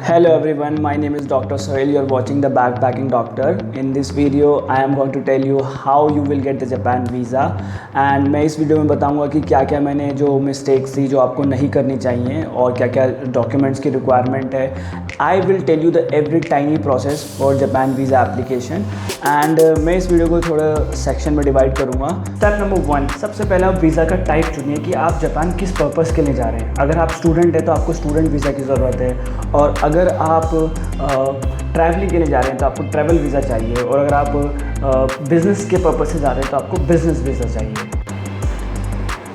Hello everyone, my name is Dr. Sohail. You are watching the Backpacking Doctor. In this video, I am going to tell you how you will get the Japan visa. And मैं इस video में बताऊंगा कि क्या क्या मैंने जो mistakes थी जो आपको नहीं करनी चाहिए और क्या क्या डॉक्यूमेंट्स की रिक्वायरमेंट है. I will tell you the every tiny process for Japan visa application. And मैं इस वीडियो को थोड़ा सेक्शन में डिवाइड करूँगा. स्टेप नंबर 1, सबसे पहले आप वीज़ा का टाइप चुनिए कि आप जापान किस पर्पज़ के लिए जा रहे हैं. अगर आप स्टूडेंट हैं तो आपको स्टूडेंट वीज़ा की ज़रूरत है, और अगर आप ट्रैवलिंग के लिए जा रहे हैं तो आपको ट्रैवल वीज़ा चाहिए, और अगर आप बिज़नेस के पर्पज़ से जा रहे हैं तो आपको बिज़नेस वीज़ा चाहिए.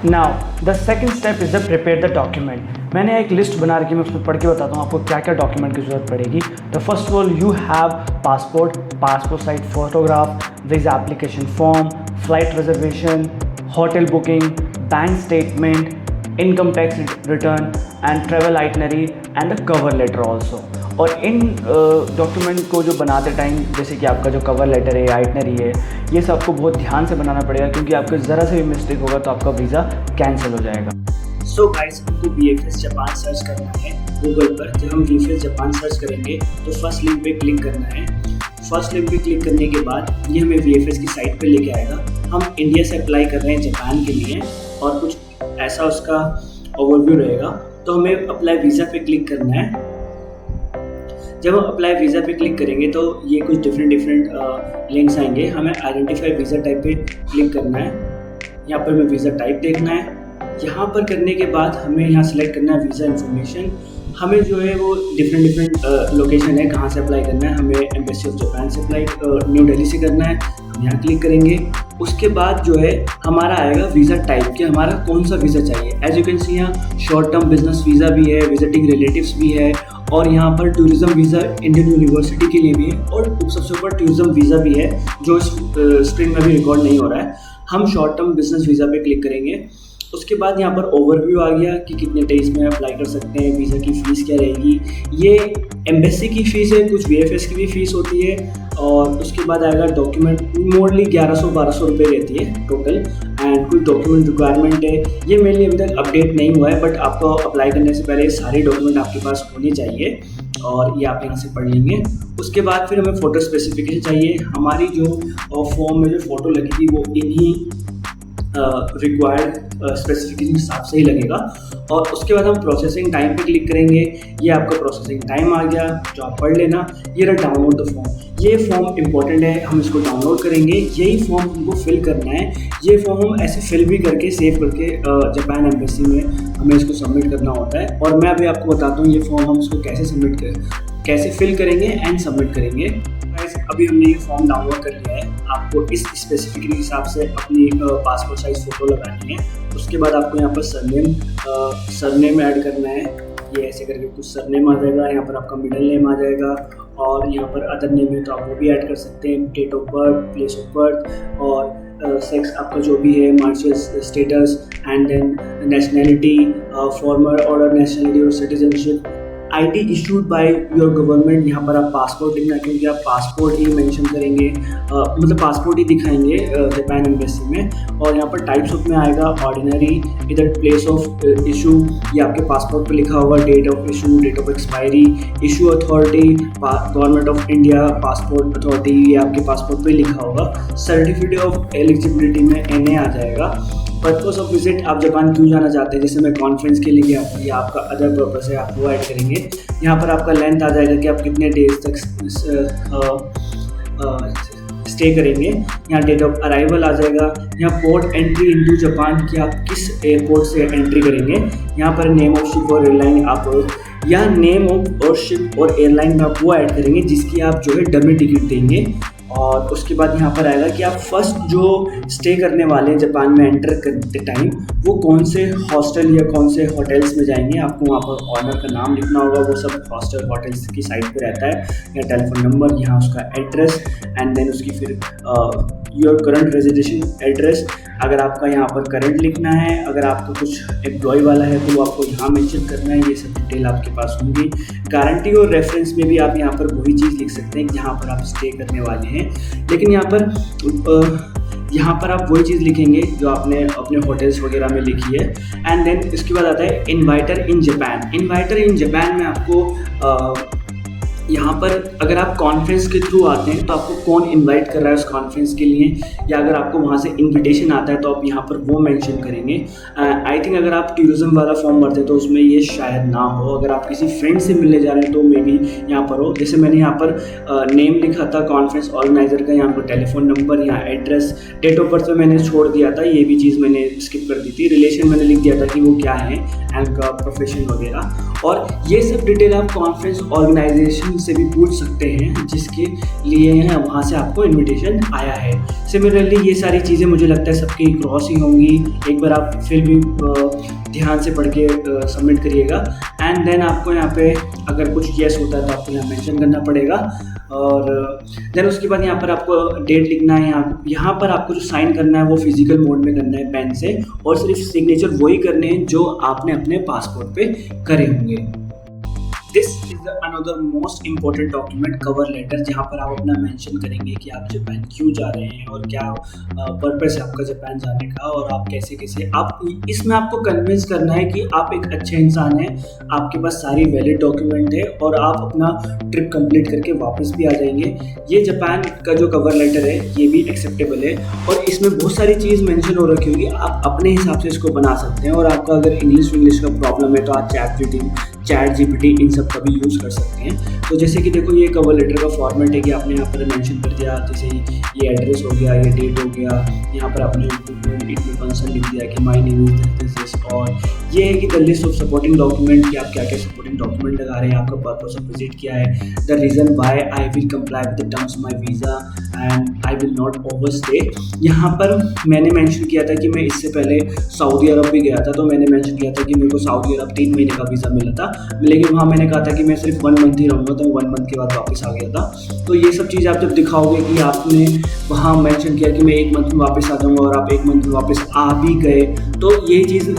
Now the second step is the prepare the document. मैंने एक लिस्ट बना रखी है, मैं उसमें पढ़ के बताता हूँ आपको क्या क्या डॉक्यूमेंट की ज़रूरत पड़ेगी. The first of all you have passport size photograph, visa application form, flight reservation, hotel booking, bank statement, income tax return and travel itinerary and a cover letter also. और इन डॉक्यूमेंट को जो बनाते time, जैसे कि आपका जो cover letter है, आइटनरी है, ये सब आपको बहुत ध्यान से बनाना पड़ेगा, क्योंकि आपका ज़रा से भी मिस्टेक होगा तो आपका वीज़ा कैंसिल हो जाएगा. सो गाइस, हमको VFS जापान सर्च करना है गूगल पर. जब हम VFS जापान सर्च करेंगे तो फर्स्ट लिंक पे क्लिक करना है. फर्स्ट लिंक पे क्लिक करने के बाद ये हमें VFS की साइट पे लेके आएगा. हम इंडिया से अप्लाई कर रहे हैं जापान के लिए, और कुछ ऐसा उसका ओवरव्यू रहेगा. तो हमें अप्लाई वीज़ा पे क्लिक करना है. जब हम अप्लाई वीज़ा पे क्लिक करेंगे तो ये कुछ डिफरेंट लिंक्स आएंगे. हमें आइडेंटिफाई वीज़ा टाइप पे क्लिक करना है. यहाँ पर हमें वीज़ा टाइप देखना है. यहाँ पर करने के बाद हमें यहाँ सेलेक्ट करना है वीज़ा इन्फॉर्मेशन. हमें जो है वो डिफरेंट लोकेशन है कहाँ से अप्लाई करना है. हमें एम्बेसी ऑफ जापान से अप्लाई न्यू दिल्ली से करना है. हम यहाँ क्लिक करेंगे. उसके बाद जो है हमारा आएगा वीज़ा टाइप कि हमारा कौन सा वीज़ा चाहिए. एज यू कैन सी यहाँ शॉर्ट टर्म बिजनेस वीज़ा भी है, विजिटिंग रिलेटिव्स भी है, और यहाँ पर टूरिज़्म वीज़ा इंडियन यूनिवर्सिटी के लिए भी है, और सबसे ऊपर टूरिज़्म वीज़ा भी है जो इस स्क्रीन में भी रिकॉर्ड नहीं हो रहा है. हम शॉर्ट टर्म बिजनेस वीज़ा पे क्लिक करेंगे. उसके बाद यहाँ पर ओवरव्यू आ गया कि कितने डेज में अप्लाई कर सकते हैं, वीज़ा की फ़ीस क्या रहेगी. ये एम्बेसी की फ़ीस है, कुछ VFS की भी फ़ीस होती है. और उसके बाद आएगा डॉक्यूमेंट. मोस्टली 1100-1200 रुपये रहती है टोटल. एंड कुछ डॉक्यूमेंट रिक्वायरमेंट है, ये मेरे लिए अभी तक अपडेट नहीं हुआ है, बट आपको अप्लाई करने से पहले सारे डॉक्यूमेंट आपके पास होने चाहिए, और ये आप यहाँ से पढ़ लेंगे. उसके बाद फिर हमें फ़ोटो स्पेसिफिकेशन चाहिए. हमारी जो फॉर्म में जो फ़ोटो लगी थी वो इन्हीं रिक्वायर्ड स्पेसिफिकेशन के हिसाब से ही लगेगा. और उसके बाद हम प्रोसेसिंग टाइम पे क्लिक करेंगे. ये आपका प्रोसेसिंग टाइम आ गया, जो आप पढ़ लेना. ये रहा डाउनलोड द फॉर्म. ये फॉर्म इंपॉर्टेंट है, हम इसको डाउनलोड करेंगे. यही फॉर्म हमको फिल करना है. ये फॉर्म हम ऐसे फिल भी करके सेव करके जापान एम्बेसी में हमें इसको सबमिट करना होता है. और मैं अभी आपको बताता हूँ ये फॉर्म हम इसको कैसे फिल करेंगे एंड सबमिट करेंगे. अभी हमने ये फॉर्म डाउनलोड कर लिया है. आपको इस स्पेसिफिकेशन के हिसाब से अपनी पासपोर्ट साइज फ़ोटो लगानी है. उसके बाद आपको यहाँ पर सरनेम ऐड करना है. ये ऐसे करके कुछ सरनेम आ जाएगा. यहाँ पर आपका मिडिल नेम आ जाएगा, और यहाँ पर अदर नेम है तो आप वो भी ऐड कर सकते हैं. Date of birth, place of birth, और सेक्स आपका जो भी है, marital status, and then nationality, former order nationality और citizenship, ID issued by your government. यहाँ पर आप पासपोर्ट लिखना, क्योंकि आप पासपोर्ट ही मेंशन करेंगे, मतलब पासपोर्ट ही दिखाएंगे जापान एम्बेसी में. और यहाँ पर टाइप्स ऑफ में आएगा ऑर्डिनरी, इधर प्लेस ऑफ इशू, ये आपके पासपोर्ट पे लिखा होगा. Date of issue, date of expiry, issue authority, government of India passport authority, ये आपके पासपोर्ट पे लिखा होगा. सर्टिफिकेट ऑफ एलिजिबिलिटी में NA आ जाएगा. पर्पस ऑफ विजिट, आप जापान क्यों जाना चाहते हैं, जैसे मैं कॉन्फ्रेंस के लिए गया था, या आपका अदर पर्पस है, आप वो ऐड करेंगे. यहाँ पर आपका लेंथ आ जाएगा कि आप कितने डेज तक स्टे करेंगे. यहाँ डेट ऑफ अराइवल आ जाएगा. यहाँ पोर्ट एंट्री इनटू जापान कि आप किस एयरपोर्ट से एंट्री करेंगे. यहाँ पर नेम ऑफ शिप और एयरलाइन, आप यहाँ नेम ऑफ शिप और एयरलाइन में आप वो ऐड करेंगे जिसकी आप जो है डमी टिकट देंगे. और उसके बाद यहाँ पर आएगा कि आप फर्स्ट जो स्टे करने वाले हैं जापान में एंटर करते टाइम, वो कौन से हॉस्टल या कौन से होटल्स में जाएंगे. आपको वहाँ पर ऑनर का नाम लिखना होगा. वो सब हॉस्टल होटल्स की साइट पे रहता है. या टेलीफोन नंबर, यहाँ उसका एड्रेस, एंड देन उसकी फिर योर करंट रेजिडेंशन एड्रेस. अगर आपका यहाँ पर करंट लिखना है, अगर आपका कुछ एम्प्लॉय वाला है तो वो आपको यहाँ मेंशन करना है. ये सब डिटेल आपके पास होंगी. गारंटी और रेफरेंस में भी आप यहाँ पर वही चीज़ लिख सकते हैं जहाँ पर आप स्टे करने वाले हैं. लेकिन यहाँ पर आप वही चीज़ लिखेंगे जो आपने अपने होटल्स वगैरह में लिखी है. एंड देन इसके बाद आता है inviter in Japan. Inviter in Japan में आपको यहाँ पर अगर आप कॉन्फ्रेंस के थ्रू आते हैं तो आपको कौन इनवाइट कर रहा है उस कॉन्फ्रेंस के लिए, या अगर आपको वहाँ से इनविटेशन आता है तो आप यहाँ पर वो मेंशन करेंगे। आई थिंक अगर आप टूरिज्म वाला फॉर्म भरते हैं तो उसमें ये शायद ना हो। अगर आप किसी फ्रेंड से मिलने जा रहे हैं तो मे बी यहाँ पर हो। जैसे मैंने यहाँ पर नेम लिखा था कॉन्फ्रेंस ऑर्गेनाइजर का, यहाँ पर टेलीफोन नंबर, यहाँ एड्रेस, डेट ऑफ बर्थ में मैंने छोड़ दिया था, ये भी चीज़ मैंने स्किप कर दी थी। रिलेशन मैंने लिख दिया था कि वो क्या है, एंड का प्रोफेशन वगैरह, और ये सब डिटेल आप कॉन्फ्रेंस ऑर्गेनाइजेशन से भी पूछ सकते हैं जिसके लिए वहाँ से आपको इनविटेशन आया है। सिमिलरली ये सारी चीज़ें मुझे लगता है सबकी क्रॉस ही होंगी। एक बार आप फिर भी ध्यान से पढ़ के सबमिट करिएगा, एंड देन आपको यहाँ पे अगर कुछ येस होता है तो आपको यहाँ मेंशन करना पड़ेगा, और देन उसके बाद यहाँ पर आपको डेट लिखना है। यहाँ पर आपको जो साइन करना है वो फिजिकल मोड में करना है पेन से, और सिर्फ सिग्नेचर वही करने हैं जो आपने अपने पासपोर्ट पे करे होंगे। This is the another most important document, cover letter, जहाँ पर आप अपना मेंशन करेंगे कि आप जापान क्यों जा रहे हैं और क्या पर्पस है आपका जापान जाने का, और आप कैसे कैसे आप इसमें आपको कन्विंस करना है कि आप एक अच्छे इंसान हैं, आपके पास सारी वैलिड डॉक्यूमेंट है और आप अपना ट्रिप कंप्लीट करके वापस भी आ जाएंगे। ये जापान का जो कवर लेटर है ये भी एक्सेप्टेबल है, और इसमें बहुत सारी चीज़ मेंशन हो रखी होगी, आप अपने हिसाब से इसको बना सकते हैं। और आपका अगर इंग्लिश का प्रॉब्लम है तो आप चैट जीपीटी इन सब का भी यूज़ कर सकते हैं। तो जैसे कि देखो ये कवर लेटर का फॉर्मेट है कि आपने यहाँ पर मेंशन कर दिया, जैसे ये एड्रेस हो गया, ये डेट हो गया, यहाँ पर आपने इसमें कंसर्न लिख दिया कि माय नेम इज दिस, और ये है कि the list of supporting document, कि आप क्या क्या सपोर्टिंग डॉक्यूमेंट लगा रहे हैं, आपका पर्पस ऑफ विजिट क्या है, the reason why I will comply with the terms my visa and I will not overstay. यहाँ पर मैंने मेंशन किया था कि मैं इससे पहले सऊदी अरब भी गया था, तो मैंने मेंशन किया था कि मेरे को सऊदी अरब 3 महीने का वीज़ा मिला था, लेकिन वहाँ मैंने कहा था कि मैं सिर्फ 1 मंथ ही रहूँगा, तो 1 मंथ के बाद वापस आ गया था। तो ये सब चीज़ आप जब दिखाओगे कि आपने वहाँ मेंशन किया कि मैं 1 मंथ में वापस आ जाऊँगा और आप 1 मंथ में वापस आ भी गए, तो ये चीज़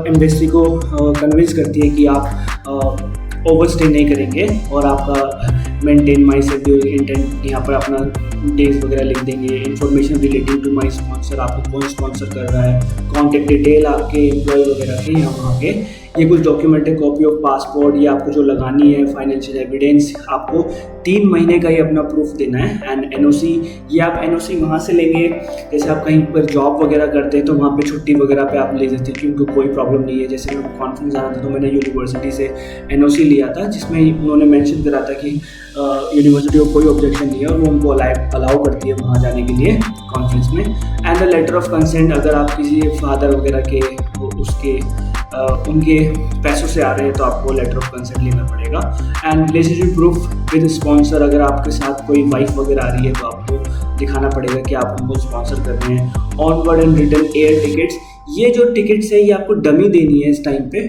एम्बेसी को कन्विंस करती है कि आप ओवरस्टे नहीं करेंगे, और आपका मेंटेन माई शेड्यूल इंटेंट, यहाँ पर अपना डेज वगैरह लिख देंगे, information relating to my sponsor, आपको कौन स्पॉन्सर कर रहा है, कॉन्टैक्ट डिटेल आपके एम्प्लॉय वगैरह के, यहाँ वहाँ के, ये कुछ डॉक्यूमेंट है, कॉपी ऑफ पासपोर्ट, ये आपको जो लगानी है, फाइनेंशियल एविडेंस, आपको 3 महीने का ही अपना प्रूफ देना है, एंड एनओसी, ये आप एनओसी वहाँ से लेंगे, जैसे आप कहीं पर जॉब वगैरह करते हैं तो वहाँ पे छुट्टी वगैरह पे आप ले सकते हैं, क्योंकि कोई प्रॉब्लम नहीं है। जैसे मैं कॉन्फ्रेंस जाना था तो मैंने यूनिवर्सिटी से एनओसी लिया था, जिसमें उन्होंने मेंशन करा था कि यूनिवर्सिटी को कोई ऑब्जेक्शन नहीं है और वो उनको अलाउ करती है वहाँ जाने के लिए कॉन्फ्रेंस में। And the letter of consent, अगर आप किसी फादर वगैरह के उसके उनके पैसों से आ रहे हैं तो आपको लेटर ऑफ कंसेंट लेना पड़ेगा। And relationship proof with sponsor, अगर आपके साथ कोई वाइफ वगैरह आ रही है तो आपको दिखाना पड़ेगा कि आप उनको स्पॉन्सर कर रहे हैं। Onward and return air tickets, ये जो टिकट्स है ये आपको डमी देनी है इस टाइम पे,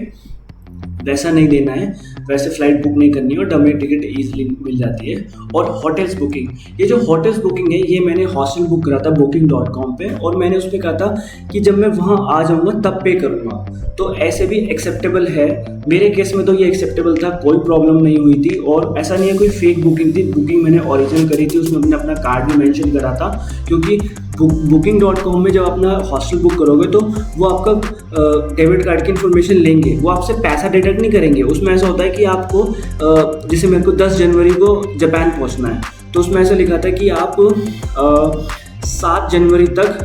वैसा नहीं देना है, वैसे फ्लाइट बुक नहीं करनी है और डमी टिकट ईजिली मिल जाती है। और होटल्स बुकिंग, ये जो होटल्स बुकिंग है ये मैंने हॉस्टल बुक करा था booking.com पे, और मैंने उस पर कहा था कि जब मैं वहाँ आ जाऊँगा तब पे करूँगा, तो ऐसे भी एक्सेप्टेबल है। मेरे केस में तो ये एक्सेप्टेबल था, कोई प्रॉब्लम नहीं हुई थी, और ऐसा नहीं है कोई फेक बुकिंग थी, बुकिंग मैंने ओरिजिनल करी थी, उसमें मैंने अपना कार्ड भी मेंशन करा था, क्योंकि booking.com में जब अपना हॉस्टल बुक करोगे तो वो आपका डेबिट कार्ड की इन्फॉर्मेशन लेंगे, वो आपसे पैसा डिडक्ट नहीं करेंगे। उसमें ऐसा होता है कि आपको जैसे मेरे को 10 जनवरी को जापान पहुंचना है, तो उसमें ऐसा लिखा था कि आप 7 जनवरी तक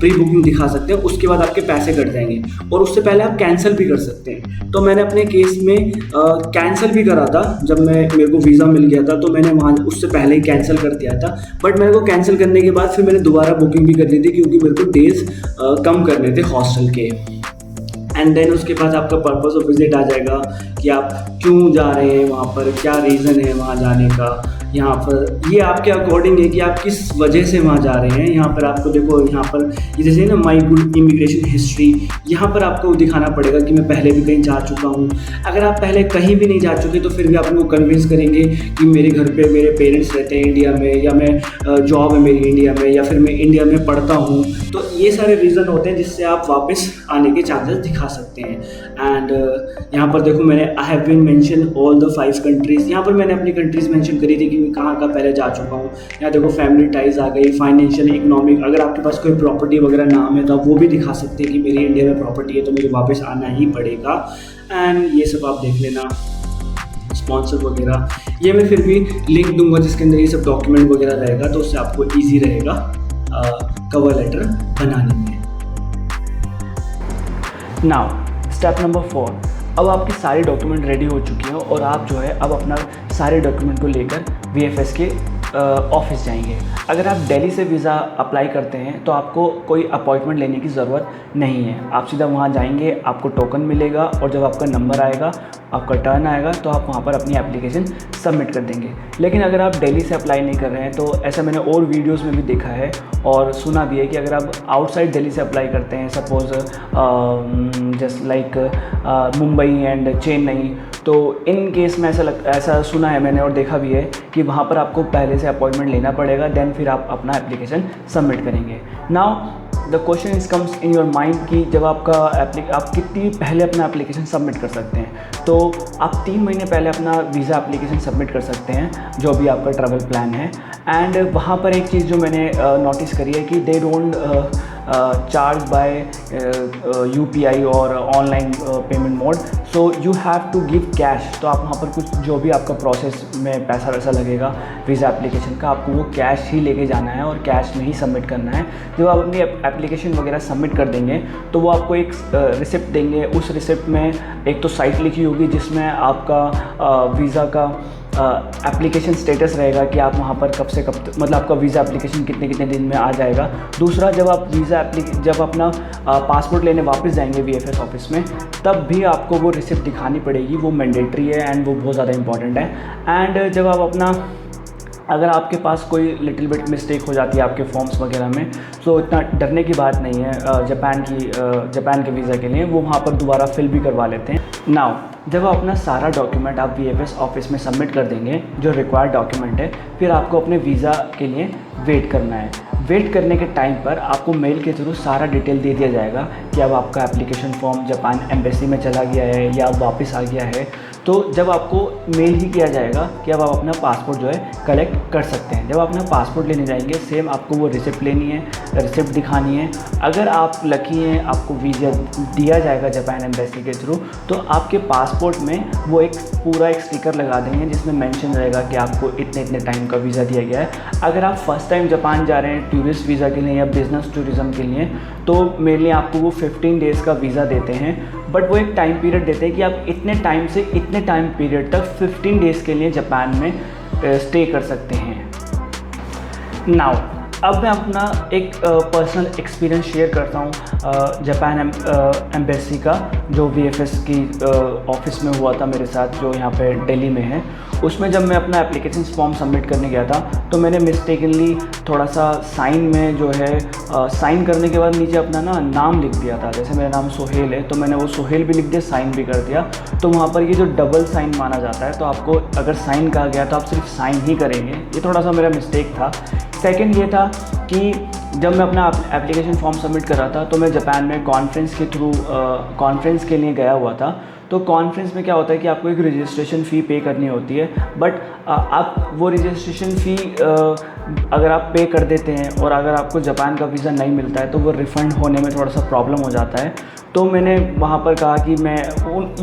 प्री बुकिंग दिखा सकते हैं, उसके बाद आपके पैसे कट जाएंगे, और उससे पहले आप कैंसिल भी कर सकते हैं। तो मैंने अपने केस में कैंसिल भी करा था, जब मेरे को वीज़ा मिल गया था तो मैंने वहाँ उससे पहले ही कैंसिल कर दिया था, बट मेरे को कैंसिल करने के बाद फिर मैंने दोबारा बुकिंग भी कर ली थी, क्योंकि मेरे को डेज कम करने थे हॉस्टल के। एंड देन उसके बाद आपका पर्पस ऑफ विजिट आ जाएगा कि आप क्यों जा रहे हैं वहाँ पर, क्या रीज़न है वहाँ जाने का। यहाँ पर ये आपके अकॉर्डिंग है कि आप किस वजह से वहाँ जा रहे हैं। यहाँ पर आपको देखो, यहाँ पर ये जैसे ना माई गुड इमिग्रेशन हिस्ट्री, यहाँ पर आपको दिखाना पड़ेगा कि मैं पहले भी कहीं जा चुका हूँ। अगर आप पहले कहीं भी नहीं जा चुके तो फिर भी आप उनको कन्विंस करेंगे कि मेरे घर पे मेरे पेरेंट्स रहते हैं इंडिया में, या मैं जॉब है मेरी इंडिया में, या फिर मैं इंडिया में पढ़ता हूँ। तो ये सारे रीज़न होते हैं जिससे आप वापस आने के चांसेस दिखा सकते हैं। एंड यहाँ पर देखो मैंने I have been mention all the 5 countries, यहाँ पर मैंने अपनी कंट्रीज़ मेंशन करी थी कि मैं कहाँ का पहले जा चुका हूँ। यहाँ देखो फैमिली टाइज आ गई, फाइनेंशियल, इकोनॉमिक, अगर आपके पास कोई प्रॉपर्टी वगैरह नाम है तो आप वो भी दिखा सकते हैं कि मेरी इंडिया में प्रॉपर्टी है तो मुझे वापस आना ही पड़ेगा। एंड ये सब आप देख लेना। स्पॉन्सर वगैरह, ये मैं फिर भी लिंक दूंगा जिसके अंदर ये सब डॉक्यूमेंट वगैरह रहेगा, तो उससे आपको ईजी रहेगा कवर लेटर बनाने में। नाउ स्टेप नंबर 4, अब आपके सारे डॉक्यूमेंट रेडी हो चुके हैं और आप जो है अब अपना सारे डॉक्यूमेंट को लेकर VFS के ऑफिस जाएंगे। अगर आप दिल्ली से वीज़ा अप्लाई करते हैं तो आपको कोई अपॉइंटमेंट लेने की ज़रूरत नहीं है। आप सीधा वहाँ जाएंगे, आपको टोकन मिलेगा और जब आपका नंबर आएगा, आपका टर्न आएगा, तो आप वहाँ पर अपनी एप्लीकेशन सबमिट कर देंगे। लेकिन अगर आप दिल्ली से अप्लाई नहीं कर रहे हैं तो ऐसा मैंने और वीडियोस में भी देखा है और सुना भी है कि अगर आप आउटसाइड दिल्ली से अप्लाई करते हैं, suppose just like Mumbai and Chennai, तो इन केस में ऐसा सुना है मैंने और देखा भी है कि वहाँ पर आपको पहले से अपॉइंटमेंट लेना पड़ेगा, देन फिर आप अपना एप्लीकेशन सबमिट करेंगे। Now the question is comes in your mind कि जब आप कितनी पहले अपना एप्लीकेशन सबमिट कर सकते हैं। तो आप 3 महीने पहले अपना वीज़ा एप्लीकेशन सबमिट कर सकते हैं, जो भी आपका ट्रैवल प्लान है। एंड वहाँ पर एक चीज़ जो मैंने नोटिस करी है कि they don't charge by UPI और online payment mode, so you have to give cash. तो आप वहाँ पर कुछ जो भी आपका प्रोसेस में पैसा वैसा लगेगा वीज़ा एप्लीकेशन का, आपको वो कैश ही लेके जाना है और कैश में ही सबमिट करना है। जब आप अपनी एप्लीकेशन वगैरह सबमिट कर देंगे तो वो आपको एक रिसिप्ट देंगे। उस रिसिप्ट में एक तो साइट लिखी होगी जिसमें आपका वीज़ा का एप्लीकेशन स्टेटस रहेगा कि आप वहाँ पर कब से कब मतलब आपका वीज़ा एप्लीकेशन कितने कितने दिन में आ जाएगा। दूसरा, जब आप जब अपना पासपोर्ट लेने वापस जाएंगे VFS ऑफिस में, तब भी आपको वो रिसिप्ट दिखानी पड़ेगी। वो मैंडेटरी है एंड वो बहुत ज़्यादा इंपॉर्टेंट है। एंड जब आप अगर आपके पास कोई लिटिल बिट मिस्टेक हो जाती है आपके फॉर्म्स वगैरह में, तो इतना डरने की बात नहीं है। जापान के वीज़ा के लिए वो वहाँ पर दोबारा फिल भी करवा लेते हैं। नाउ जब आप अपना सारा डॉक्यूमेंट आप VFS ऑफिस में सबमिट कर देंगे, जो रिक्वायर्ड डॉक्यूमेंट है, फिर आपको अपने वीज़ा के लिए वेट करना है। वेट करने के टाइम पर आपको मेल के थ्रू सारा डिटेल दे दिया जाएगा कि अब आपका एप्लीकेशन फॉर्म जापान एम्बेसी में चला गया है या वापस आ गया है। तो जब आपको मेल ही किया जाएगा कि अब आप अपना पासपोर्ट जो है कलेक्ट कर सकते हैं। जब आप अपना पासपोर्ट लेने जाएंगे, सेम आपको वो रिसिप्ट लेनी है, रिसिप्ट दिखानी है। अगर आप लकी हैं, आपको वीज़ा दिया जाएगा जापान एम्बेसी के थ्रू, तो आपके पासपोर्ट में वो एक पूरा एक स्टिकर लगा देंगे जिसमें मेंशन रहेगा कि आपको इतने इतने टाइम का वीज़ा दिया गया है। अगर आप फर्स्ट टाइम जापान जा रहे हैं टूरिस्ट वीज़ा के लिए या बिज़नेस टूरिज़म के लिए, तो मेनली आपको वो 15 डेज़ का वीज़ा देते हैं, बट वो एक टाइम पीरियड देते हैं कि आप इतने टाइम से इतने टाइम पीरियड तक 15 डेज़ के लिए जापान में स्टे कर सकते हैं। नाउ अब मैं अपना एक पर्सनल एक्सपीरियंस शेयर करता हूँ जापान एम्बेसी का, जो VFS की ऑफिस में हुआ था मेरे साथ, जो यहाँ पे दिल्ली में है। उसमें जब मैं अपना एप्लीकेशन फॉर्म सबमिट करने गया था तो मैंने मिस्टेकनली थोड़ा सा साइन में जो है साइन करने के बाद नीचे अपना नाम लिख दिया था। जैसे मेरा नाम सोहेल है तो मैंने वो सोहेल भी लिख दिया, साइन भी कर दिया। तो वहाँ पर ये जो डबल साइन माना जाता है, तो आपको अगर साइन कहा गया तो आप सिर्फ साइन ही करेंगे। ये थोड़ा सा मेरा मिस्टेक था। सेकंड ये था कि जब मैं अपना एप्लीकेशन फॉर्म सबमिट कर रहा था तो मैं जापान में कॉन्फ्रेंस के थ्रू कॉन्फ्रेंस के लिए गया हुआ था। तो कॉन्फ्रेंस में क्या होता है कि आपको एक रजिस्ट्रेशन फ़ी पे करनी होती है, बट आप वो रजिस्ट्रेशन फ़ी अगर आप पे कर देते हैं और अगर आपको जापान का वीज़ा नहीं मिलता है तो वो रिफ़ंड होने में थोड़ा सा प्रॉब्लम हो जाता है। तो मैंने वहाँ पर कहा कि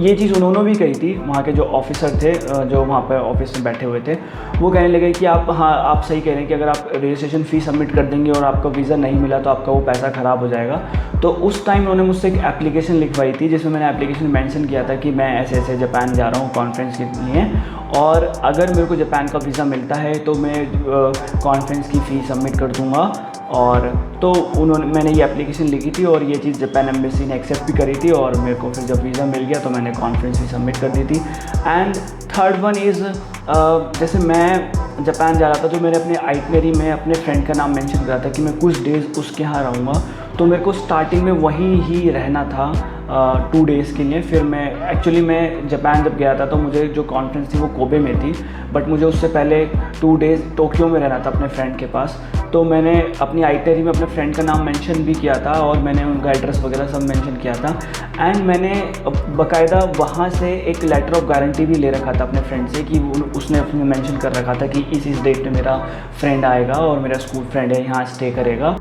ये चीज़ उन्होंने भी कही थी, वहाँ के जो ऑफिसर थे जो वहाँ पर ऑफिस में बैठे हुए थे, वो कहने लगे कि आप सही कह रहे हैं कि अगर आप रजिस्ट्रेशन फ़ी सबमिट कर देंगे और आपका वीज़ा नहीं मिला तो आपका वो पैसा ख़राब हो जाएगा। तो उस टाइम उन्होंने मुझसे एक एप्लीकेशन लिखवाई थी जिसमें मैंने एप्लीकेशन मेंशन किया था कि मैं ऐसे ऐसे जापान जा रहा हूँ कॉन्फ्रेंस के लिए, और अगर मेरे को जापान का वीज़ा मिलता है तो मैं कॉन्फ्रेंस की फ़ी सबमिट कर दूँगा। और तो मैंने ये एप्लीकेशन लिखी थी और ये चीज़ जापान एम्बेसी ने एक्सेप्ट भी करी थी, और मेरे को फिर जब वीज़ा मिल गया तो मैंने कॉन्फ्रेंस भी सबमिट कर दी थी। एंड थर्ड वन इज़ जैसे मैं जापान जा रहा था तो मैंने अपने आइटनरी में अपने फ्रेंड का नाम मेंशन करा था कि मैं कुछ डेज़ उसके यहाँ रहूँगा। तो मेरे को स्टार्टिंग में वहीं ही रहना था 2 डेज़ के लिए। फिर मैं जापान जब गया था तो मुझे जो कॉन्फ्रेंस थी वो कोबे में थी, बट मुझे उससे पहले 2 डेज़ टोक्यो में रहना था अपने फ्रेंड के पास। तो मैंने अपनी आइटनरी में अपने फ्रेंड का नाम मेंशन भी किया था और मैंने उनका एड्रेस वगैरह सब मेंशन किया था। एंड मैंने बाकायदा वहाँ से एक लेटर ऑफ गारंटी भी ले रखा था अपने फ्रेंड से कि उसने अपने मेंशन कर रखा था कि इस डेट पे मेरा फ्रेंड आएगा और मेरा स्कूल फ्रेंड है, यहाँ स्टे करेगा।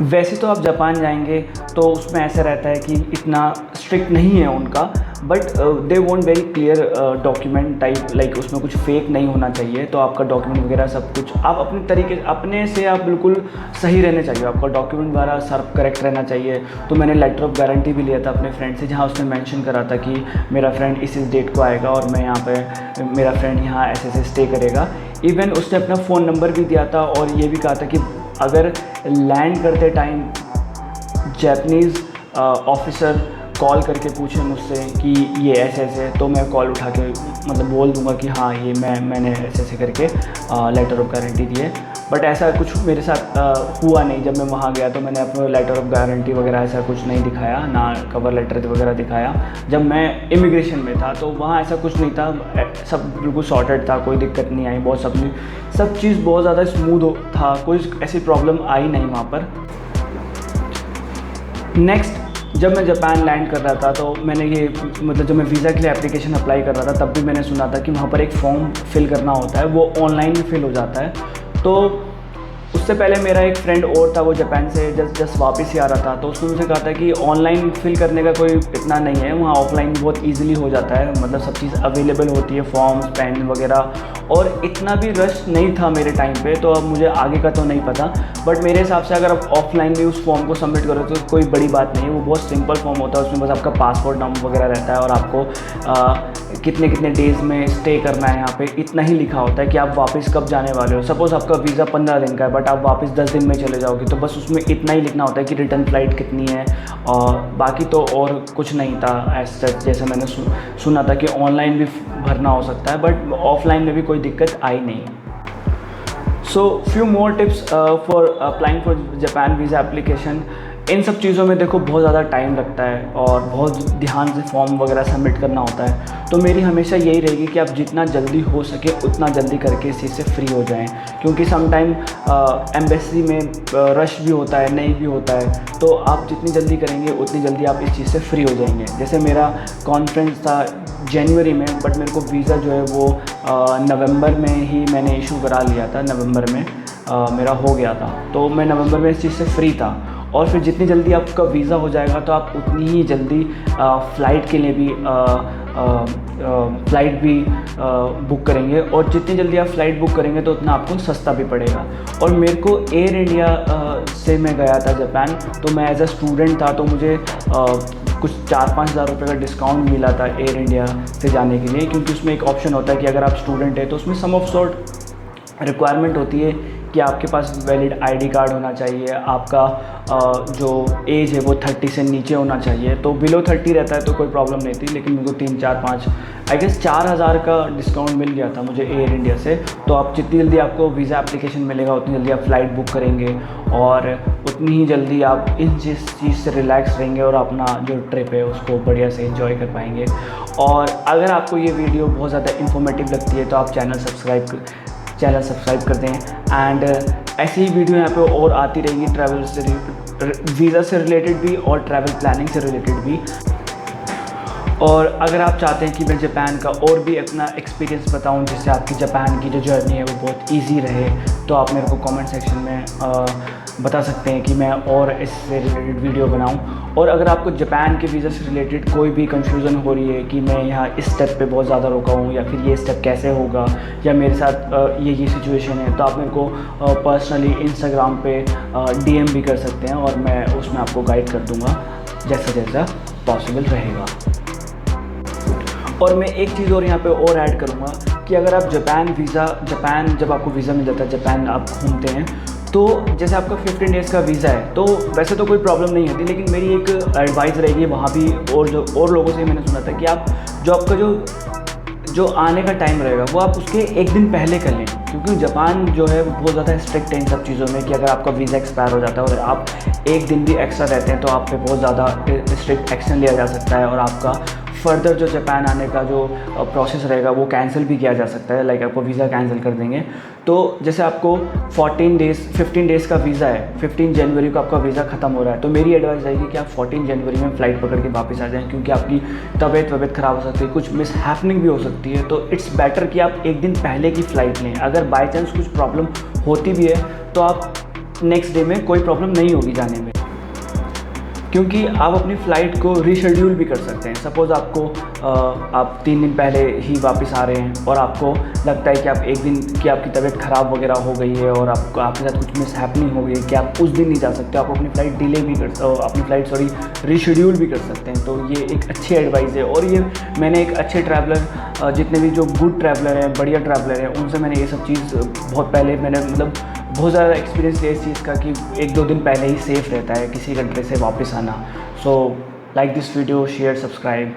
वैसे तो आप जापान जाएंगे तो उसमें ऐसा रहता है कि इतना स्ट्रिक्ट नहीं है उनका, but they want very clear document type, like उसमें कुछ फेक नहीं होना चाहिए। तो आपका डॉक्यूमेंट वगैरह सब कुछ आप अपने तरीके अपने से आप बिल्कुल सही रहने चाहिए, आपका डॉक्यूमेंट वगैरह सब करेक्ट रहना चाहिए। तो मैंने लेटर ऑफ गारंटी भी लिया था अपने फ्रेंड से, जहाँ उसने मेंशन करा था कि मेरा फ्रेंड इस डेट को आएगा और मैं यहाँ पे मेरा फ्रेंड यहाँ ऐसे स्टे करेगा। इवन उसने अपना फ़ोन नंबर भी दिया था और ये भी कहा था कि अगर लैंड करते टाइम जैपनीज़ ऑफिसर कॉल करके पूछे मुझसे कि ये ऐसे ऐसे, तो मैं कॉल उठा के मतलब बोल दूंगा कि हाँ ये मैंने ऐसे ऐसे करके लेटर ऑफ गारंटी दिए। बट ऐसा कुछ मेरे साथ हुआ नहीं। जब मैं वहाँ गया तो मैंने अपना लेटर ऑफ गारंटी वगैरह ऐसा कुछ नहीं दिखाया, ना कवर लेटर वगैरह दिखाया। जब मैं इमिग्रेशन में था तो वहाँ ऐसा कुछ नहीं था, सब बिल्कुल सॉर्टेड था, कोई दिक्कत नहीं आई, बहुत सब चीज़ बहुत ज़्यादा स्मूथ था, कोई ऐसी प्रॉब्लम आई नहीं वहाँ पर। नेक्स्ट, जब मैं जापान लैंड कर रहा था तो मैंने ये मतलब जब मैं वीज़ा के लिए एप्लीकेशन अप्लाई कर रहा था तब भी मैंने सुना था कि वहाँ पर एक फॉर्म फिल करना होता है, वो ऑनलाइन भी फिल हो जाता है। तो उससे पहले मेरा एक फ्रेंड और था, वो जापान से जस्ट वापस ही आ रहा था, तो उसने मुझे कहा था कि ऑनलाइन फिल करने का कोई इतना नहीं है, वहाँ ऑफलाइन बहुत इजीली हो जाता है, मतलब सब चीज़ अवेलेबल होती है, फॉर्म्स पेन वगैरह। और इतना भी रश नहीं था मेरे टाइम पे, तो अब मुझे आगे का तो नहीं पता, बट मेरे हिसाब से अगर आप ऑफलाइन भी उस फॉर्म को सबमिट करो तो कोई बड़ी बात नहीं है, वो बहुत सिंपल फॉर्म होता है। उसमें बस आपका पासपोर्ट नंबर वगैरह रहता है और आपको कितने कितने डेज़ में स्टे करना है यहाँ पे, इतना ही लिखा होता है कि आप वापस कब जाने वाले हो। सपोज़ आपका वीज़ा 15 दिन का है बट आप वापस 10 दिन में चले जाओगे, तो बस उसमें इतना ही लिखना होता है कि रिटर्न फ़्लाइट कितनी है, और बाकी तो और कुछ नहीं था एज सच। जैसे मैंने सुना था कि ऑनलाइन भी भरना हो सकता है, बट ऑफलाइन में भी कोई दिक्कत आई नहीं। So few more tips for applying for Japan visa application. इन सब चीज़ों में देखो बहुत ज़्यादा टाइम लगता है और बहुत ध्यान से फॉर्म वगैरह सबमिट करना होता है। तो मेरी हमेशा यही रहेगी कि आप जितना जल्दी हो सके उतना जल्दी करके इस चीज़ से फ्री हो जाएं, क्योंकि समटाइम एम्बेसी में रश भी होता है, नहीं भी होता है। तो आप जितनी जल्दी करेंगे उतनी जल्दी आप इस चीज़ से फ्री हो जाएंगे। जैसे मेरा कॉन्फ्रेंस था जनवरी में, बट मेरे को वीज़ा जो है वो नवंबर में ही मैंने इशू करा लिया था, नवंबर में मेरा हो गया था, तो मैं नवंबर में इस चीज़ से फ्री था। और फिर जितनी जल्दी आपका वीज़ा हो जाएगा तो आप उतनी ही जल्दी फ़्लाइट के लिए भी फ़्लाइट भी बुक करेंगे, और जितनी जल्दी आप फ़्लाइट बुक करेंगे तो उतना आपको सस्ता भी पड़ेगा। और मेरे को एयर इंडिया से मैं गया था जापान, तो मैं एज अ स्टूडेंट था, तो मुझे कुछ 4-5 हज़ार रुपये का डिस्काउंट मिला था एयर इंडिया से जाने के लिए, क्योंकि उसमें एक ऑप्शन होता है कि अगर आप स्टूडेंट है तो उसमें सम ऑफ सॉर्ट रिक्वायरमेंट होती है कि आपके पास वैलिड आईडी कार्ड होना चाहिए, आपका जो एज है वो 30 से नीचे होना चाहिए। तो बिलो 30 रहता है तो कोई प्रॉब्लम नहीं थी, लेकिन मुझे 3-4-5 आई गेस 4,000 का डिस्काउंट मिल गया था मुझे एयर इंडिया से। तो आप जितनी जल्दी आपको वीज़ा एप्लीकेशन मिलेगा उतनी जल्दी आप फ़्लाइट बुक करेंगे और उतनी ही जल्दी आप इस चीज़ से रिलैक्स रहेंगे और अपना जो ट्रिप है उसको बढ़िया से एंजॉय कर पाएंगे। और अगर आपको ये वीडियो बहुत ज़्यादा इन्फॉर्मेटिव लगती है तो आप चैनल सब्सक्राइब कर दें। एंड ऐसी ही वीडियो यहाँ पे और आती रहेंगी, ट्रैवल से वीज़ा से रिलेटेड भी और ट्रैवल प्लानिंग से रिलेटेड भी। और अगर आप चाहते हैं कि मैं जापान का और भी अपना एक्सपीरियंस बताऊं, जिससे आपकी जापान की जो जर्नी है वो बहुत इजी रहे, तो आप मेरे को कमेंट सेक्शन में बता सकते हैं कि मैं और इससे रिलेटेड वीडियो बनाऊं। और अगर आपको जापान के वीज़ा से रिलेटेड कोई भी कंफ्यूजन हो रही है कि मैं यहाँ इस स्टेप पे बहुत ज़्यादा रुका हूँ, या फिर ये स्टेप कैसे होगा, या मेरे साथ ये सिचुएशन है, तो आप मेरे को पर्सनली इंस्टाग्राम पे DM भी कर सकते हैं और मैं उसमें आपको गाइड कर दूँगा जैसा जैसा पॉसिबल रहेगा। और मैं एक चीज़ और यहाँ पे और ऐड करूँगा कि अगर आप जापान जब आपको वीज़ा मिल जाता है, जापान आप घूमते हैं, तो जैसे आपका 15 डेज़ का वीज़ा है, तो वैसे तो कोई प्रॉब्लम नहीं होती, लेकिन मेरी एक एडवाइस रहेगी वहाँ भी, और लोगों से मैंने सुना था कि आप जो आपका जो आने का टाइम रहेगा वो आप उसके एक दिन पहले कर लें, क्योंकि जापान जो है वो बहुत ज़्यादा स्ट्रिक्ट है इन सब चीज़ों में कि अगर आपका वीज़ा एक्सपायर हो जाता है और आप एक दिन भी एक्स्ट्रा रहते हैं तो आप पे बहुत ज़्यादा स्ट्रिक्ट एक्शन लिया जा सकता है, और आपका फर्दर जो जापान आने का जो प्रोसेस रहेगा वो कैंसिल भी किया जा सकता है, लाइक आपको वीज़ा कैंसिल कर देंगे। तो जैसे आपको 15 डेज़ का वीज़ा है, 15 जनवरी को आपका वीज़ा ख़त्म हो रहा है, तो मेरी एडवाइस रहेगी कि आप 14 जनवरी में फ़्लाइट पकड़ के वापस आ जाएँ, क्योंकि आपकी तबीयत ख़राब हो सकती है, कुछ मिस हैपनिंग भी हो सकती है। तो इट्स बेटर कि आप एक दिन पहले की फ़्लाइट लें। अगर बाई चांस कुछ प्रॉब्लम होती भी है तो आप नेक्स्ट डे में कोई प्रॉब्लम नहीं होगी जाने में। क्योंकि आप अपनी फ़्लाइट को रीशेड्यूल भी कर सकते हैं। सपोज़ आपको आप 3 दिन पहले ही वापस आ रहे हैं और आपको लगता है कि आप एक दिन की आपकी तबीयत ख़राब वगैरह हो गई है और आपके साथ कुछ मिसहैपनिंग हो गई है कि आप उस दिन नहीं जा सकते, आप अपनी फ़्लाइट डिले भी अपनी फ़्लाइट रीशेड्यूल भी कर सकते हैं। तो ये एक अच्छी एडवाइस है और ये मैंने एक अच्छे ट्रैवलर, जितने भी जो गुड ट्रैवलर हैं, बढ़िया ट्रैवलर हैं, उनसे मैंने ये सब चीज़ बहुत पहले मैंने बहुत ज़्यादा एक्सपीरियंस लिया इस चीज़ का कि 1-2 दिन पहले ही सेफ़ रहता है किसी कंट्री से वापस आना। So like this video, share, subscribe.